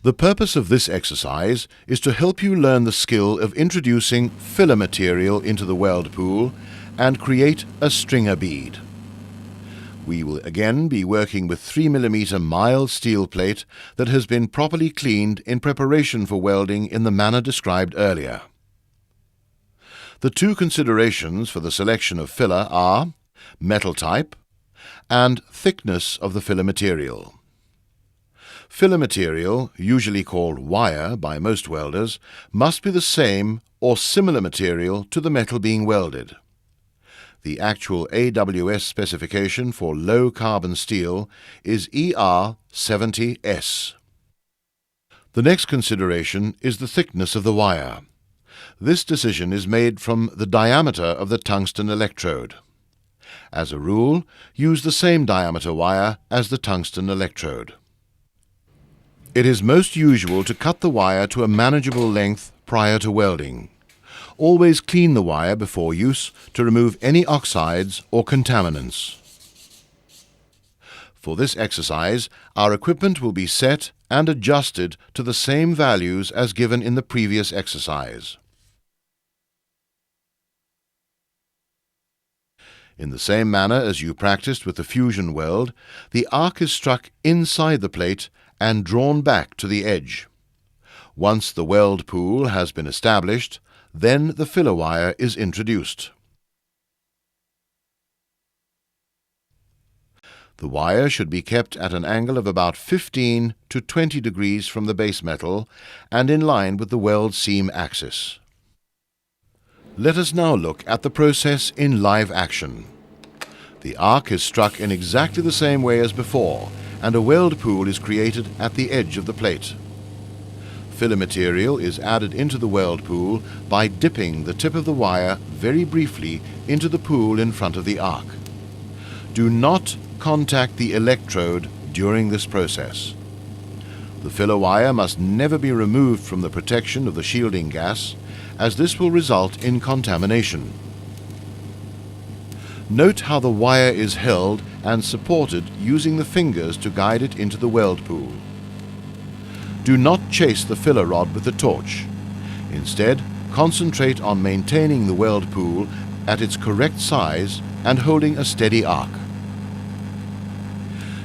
The purpose of this exercise is to help you learn the skill of introducing filler material into the weld pool and create a stringer bead. We will again be working with 3mm mild steel plate that has been properly cleaned in preparation for welding in the manner described earlier. The two considerations for the selection of filler are metal type and thickness of the filler material. Filler material, usually called wire by most welders, must be the same or similar material to the metal being welded. The actual AWS specification for low carbon steel is ER70S. The next consideration is the thickness of the wire. This decision is made from the diameter of the tungsten electrode. As a rule, use the same diameter wire as the tungsten electrode. It is most usual to cut the wire to a manageable length prior to welding. Always clean the wire before use to remove any oxides or contaminants. For this exercise, our equipment will be set and adjusted to the same values as given in the previous exercise. In the same manner as you practiced with the fusion weld, the arc is struck inside the plate and drawn back to the edge. Once the weld pool has been established, then the filler wire is introduced. The wire should be kept at an angle of about 15 to 20 degrees from the base metal and in line with the weld seam axis. Let us now look at the process in live action. The arc is struck in exactly the same way as before, and a weld pool is created at the edge of the plate. Filler material is added into the weld pool by dipping the tip of the wire very briefly into the pool in front of the arc. Do not contact the electrode during this process. The filler wire must never be removed from the protection of the shielding gas, as this will result in contamination. Note how the wire is held and supported using the fingers to guide it into the weld pool. Do not chase the filler rod with the torch. Instead, concentrate on maintaining the weld pool at its correct size and holding a steady arc.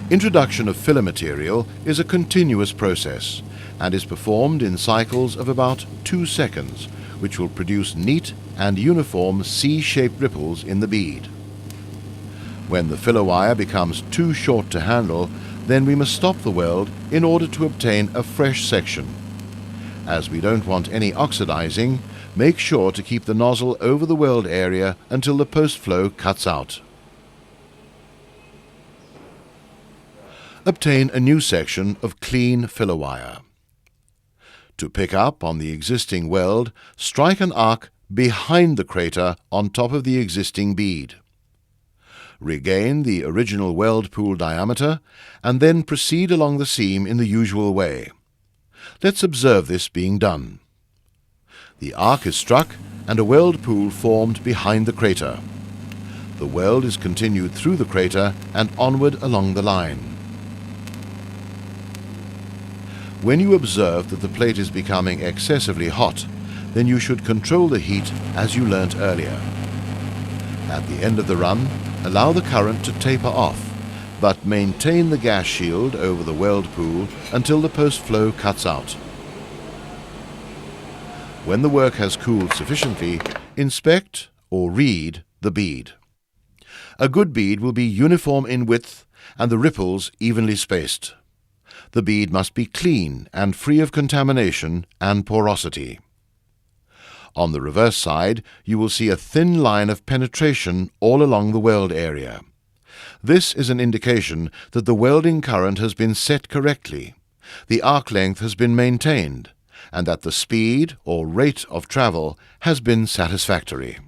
Introduction of filler material is a continuous process and is performed in cycles of about 2 seconds, which will produce neat and uniform C-shaped ripples in the bead. When the filler wire becomes too short to handle, then we must stop the weld in order to obtain a fresh section. As we don't want any oxidizing, make sure to keep the nozzle over the weld area until the post-flow cuts out. Obtain a new section of clean filler wire. To pick up on the existing weld, strike an arc behind the crater on top of the existing bead. Regain the original weld pool diameter and then proceed along the seam in the usual way. Let's observe this being done. The arc is struck and a weld pool formed behind the crater. The weld is continued through the crater and onward along the line. When you observe that the plate is becoming excessively hot, then you should control the heat as you learnt earlier. At the end of the run, allow the current to taper off, but maintain the gas shield over the weld pool until the post-flow cuts out. When the work has cooled sufficiently, inspect or read the bead. A good bead will be uniform in width and the ripples evenly spaced. The bead must be clean and free of contamination and porosity. On the reverse side, you will see a thin line of penetration all along the weld area. This is an indication that the welding current has been set correctly, the arc length has been maintained, and that the speed or rate of travel has been satisfactory.